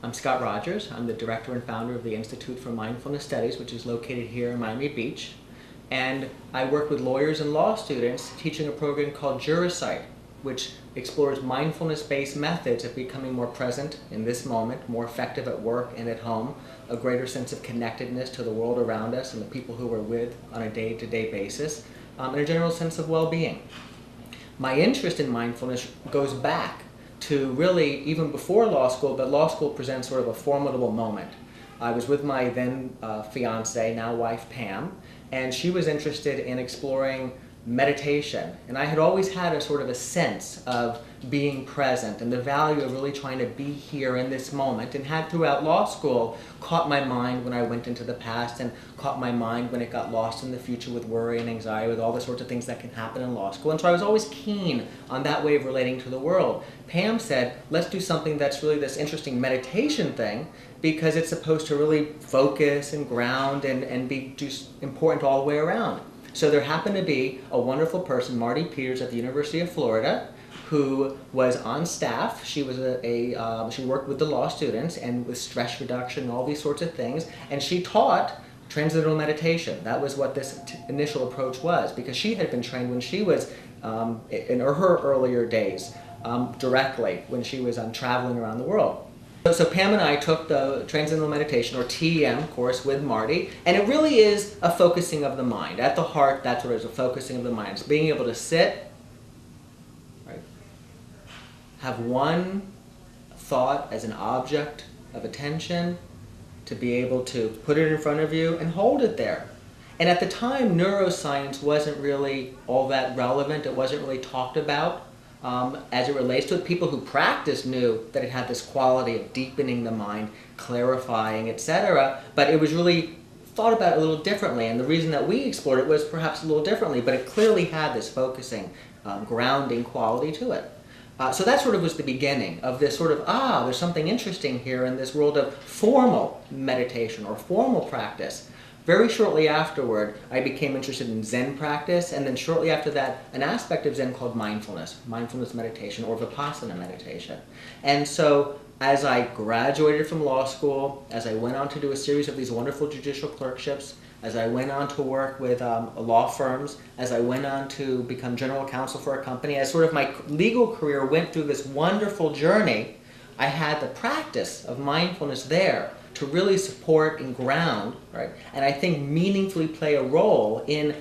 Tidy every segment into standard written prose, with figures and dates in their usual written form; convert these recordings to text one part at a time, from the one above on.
I'm Scott Rogers. I'm the director and founder of the Institute for Mindfulness Studies, which is located here in Miami Beach. And I work with lawyers and law students teaching a program called Juricite, which explores mindfulness-based methods of becoming more present in this moment, more effective at work and at home, a greater sense of connectedness to the world around us and the people who we're with on a day-to-day basis, and a general sense of well-being. My interest in mindfulness goes back to really even before law school, but law school presents sort of a formidable moment. I was with my then fiance, now wife Pam, and she was interested in exploring meditation. And I had always had a sort of a sense of being present and the value of really trying to be here in this moment, and had throughout law school caught my mind when I went into the past and caught my mind when it got lost in the future with worry and anxiety, with all the sorts of things that can happen in law school. And so I was always keen on that way of relating to the world. Pam said, let's do something that's really this interesting meditation thing, because it's supposed to really focus and ground and be just important all the way around. So there happened to be a wonderful person, Marty Peters at the University of Florida, who was on staff. She was she worked with the law students and with stress reduction and all these sorts of things, and she taught transcendental meditation. That was what this initial approach was, because she had been trained when she was in her earlier days, directly when she was traveling around the world. So Pam and I took the Transcendental Meditation, or TEM course, with Marty, and it really is a focusing of the mind. At the heart, that's what it is, a focusing of the mind. It's being able to sit, right, have one thought as an object of attention, to be able to put it in front of you and hold it there. And at the time, neuroscience wasn't really all that relevant. It wasn't really talked about. As it relates to it, people who practiced knew that it had this quality of deepening the mind, clarifying, etc. But it was really thought about a little differently, and the reason that we explored it was perhaps a little differently, but it clearly had this focusing, grounding quality to it. So that sort of was the beginning of this sort of, there's something interesting here in this world of formal meditation or formal practice. Very shortly afterward, I became interested in Zen practice, and then shortly after that, an aspect of Zen called mindfulness meditation, or Vipassana meditation. And so, as I graduated from law school, as I went on to do a series of these wonderful judicial clerkships, as I went on to work with law firms, as I went on to become general counsel for a company, as sort of my legal career went through this wonderful journey, I had the practice of mindfulness there to really support and ground, right? And I think meaningfully play a role in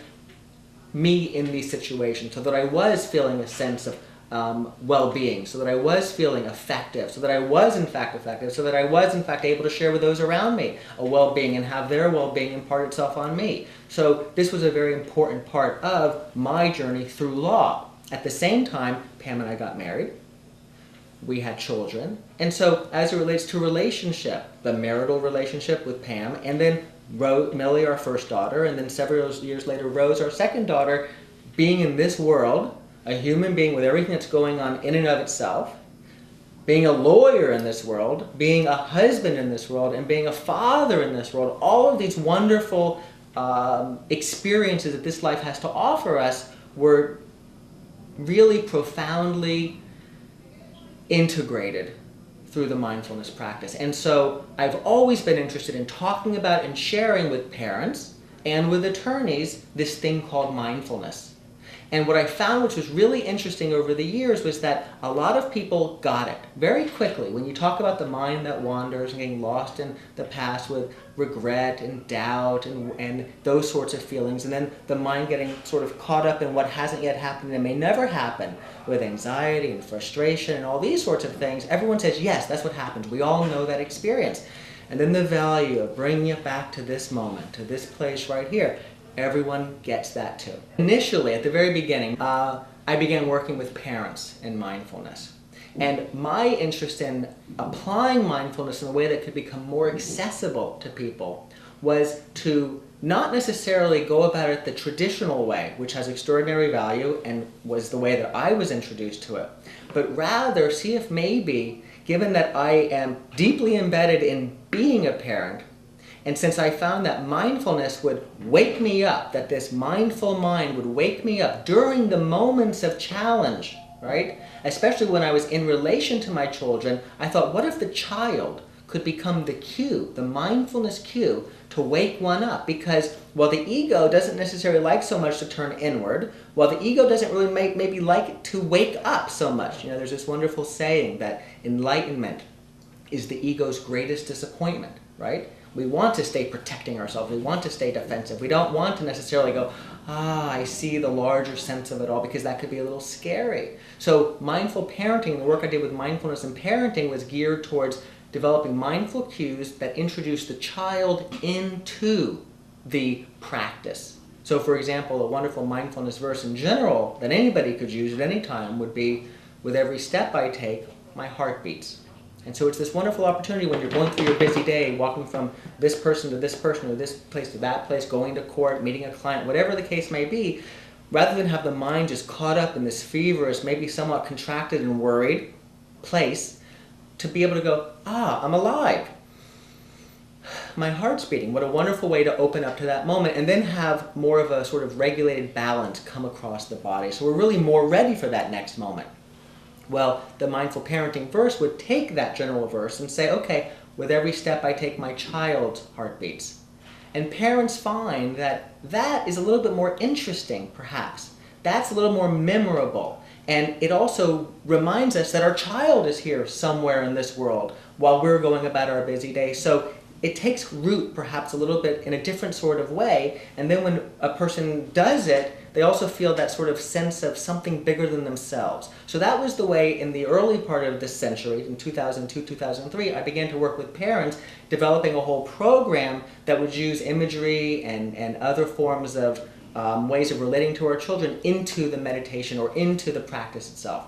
me in these situations, so that I was feeling a sense of well-being, so that I was feeling effective, so that I was in fact effective, so that I was in fact able to share with those around me a well-being and have their well-being impart itself on me. So this was a very important part of my journey through law. At the same time, Pam and I got married. We had children, and so as it relates to relationship, the marital relationship with Pam, and then Millie, our first daughter, and then several years later, Rose, our second daughter, being in this world, a human being with everything that's going on in and of itself, being a lawyer in this world, being a husband in this world, and being a father in this world, all of these wonderful experiences that this life has to offer us were really profoundly integrated through the mindfulness practice. And so I've always been interested in talking about and sharing with parents and with attorneys this thing called mindfulness. And what I found, which was really interesting over the years, was that a lot of people got it very quickly. When you talk about the mind that wanders and getting lost in the past with regret and doubt and those sorts of feelings, and then the mind getting sort of caught up in what hasn't yet happened and may never happen with anxiety and frustration and all these sorts of things, everyone says, yes, that's what happens. We all know that experience. And then the value of bringing it back to this moment, to this place right here, everyone gets that too. Initially, at the very beginning, I began working with parents in mindfulness. And my interest in applying mindfulness in a way that could become more accessible to people was to not necessarily go about it the traditional way, which has extraordinary value and was the way that I was introduced to it, but rather see if maybe, given that I am deeply embedded in being a parent, and since I found that mindfulness would wake me up, that this mindful mind would wake me up during the moments of challenge, right? Especially when I was in relation to my children, I thought, what if the child could become the cue, the mindfulness cue, to wake one up? Because while the ego doesn't necessarily like so much to turn inward, while the ego doesn't really maybe like to wake up so much, there's this wonderful saying that enlightenment is the ego's greatest disappointment, right? We want to stay protecting ourselves. We want to stay defensive. We don't want to necessarily go, I see the larger sense of it all, because that could be a little scary. So mindful parenting, the work I did with mindfulness and parenting, was geared towards developing mindful cues that introduce the child into the practice. So for example, a wonderful mindfulness verse in general that anybody could use at any time would be, with every step I take, my heart beats. And so it's this wonderful opportunity when you're going through your busy day, walking from this person to this person, or this place to that place, going to court, meeting a client, whatever the case may be, rather than have the mind just caught up in this feverish, maybe somewhat contracted and worried place, to be able to go, I'm alive. My heart's beating. What a wonderful way to open up to that moment, and then have more of a sort of regulated balance come across the body. So we're really more ready for that next moment. Well, the mindful parenting verse would take that general verse and say, okay, with every step I take, my child's heart beats. And parents find that that is a little bit more interesting, perhaps. That's a little more memorable. And it also reminds us that our child is here somewhere in this world while we're going about our busy day. So it takes root perhaps a little bit in a different sort of way. And then when a person does it, they also feel that sort of sense of something bigger than themselves. So that was the way in the early part of this century, in 2002, 2003, I began to work with parents, developing a whole program that would use imagery and other forms of ways of relating to our children into the meditation or into the practice itself.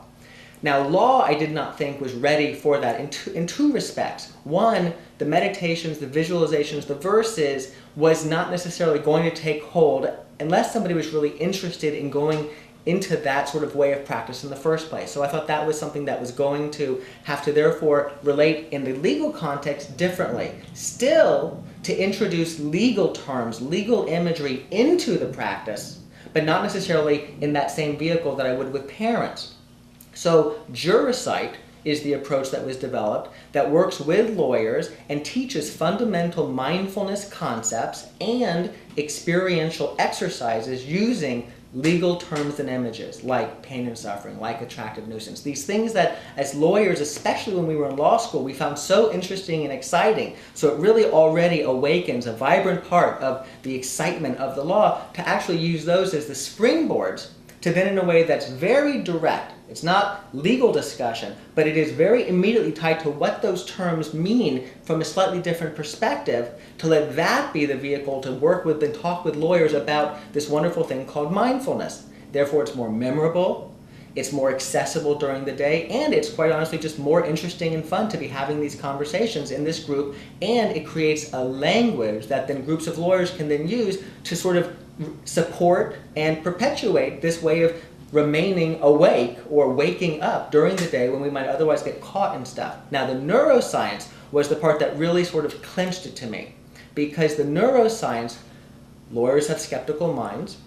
Now, law, I did not think was ready for that in two respects. One, the meditations, the visualizations, the verses was not necessarily going to take hold unless somebody was really interested in going into that sort of way of practice in the first place. So I thought that was something that was going to have to therefore relate in the legal context differently. Still, to introduce legal terms, legal imagery into the practice, but not necessarily in that same vehicle that I would with parents. So Juricite is the approach that was developed that works with lawyers and teaches fundamental mindfulness concepts and experiential exercises using legal terms and images like pain and suffering, like attractive nuisance. These things that as lawyers, especially when we were in law school, we found so interesting and exciting. So it really already awakens a vibrant part of the excitement of the law to actually use those as the springboards to then in a way that's very direct. It's not legal discussion, but it is very immediately tied to what those terms mean from a slightly different perspective, to let that be the vehicle to work with and talk with lawyers about this wonderful thing called mindfulness. Therefore, it's more memorable, it's more accessible during the day, and it's quite honestly just more interesting and fun to be having these conversations in this group, and it creates a language that then groups of lawyers can then use to sort of support and perpetuate this way of remaining awake or waking up during the day when we might otherwise get caught in stuff. Now, the neuroscience was the part that really sort of clinched it to me, because the neuroscience, lawyers have skeptical minds.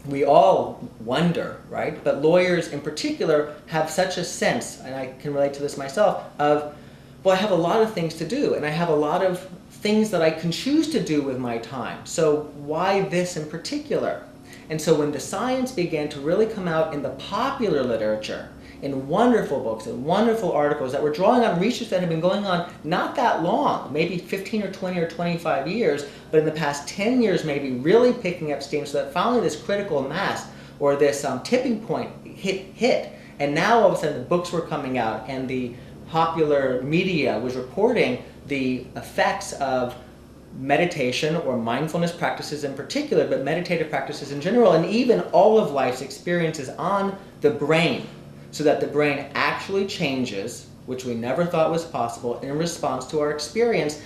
We all wonder, right? But lawyers in particular have such a sense, and I can relate to this myself, of, well, I have a lot of things to do, and I have a lot of things that I can choose to do with my time. So why this in particular? And so when the science began to really come out in the popular literature, in wonderful books and wonderful articles that were drawing on research that had been going on not that long, maybe 15 or 20 or 25 years, but in the past 10 years maybe really picking up steam, so that finally this critical mass or this tipping point hit. And now all of a sudden the books were coming out and the popular media was reporting the effects of meditation or mindfulness practices in particular, but meditative practices in general, and even all of life's experiences on the brain, so that the brain actually changes, which we never thought was possible, in response to our experience.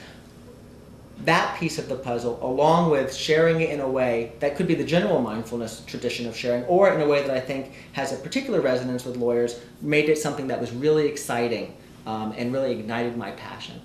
That piece of the puzzle, along with sharing it in a way that could be the general mindfulness tradition of sharing, or in a way that I think has a particular resonance with lawyers, made it something that was really exciting and really ignited my passion.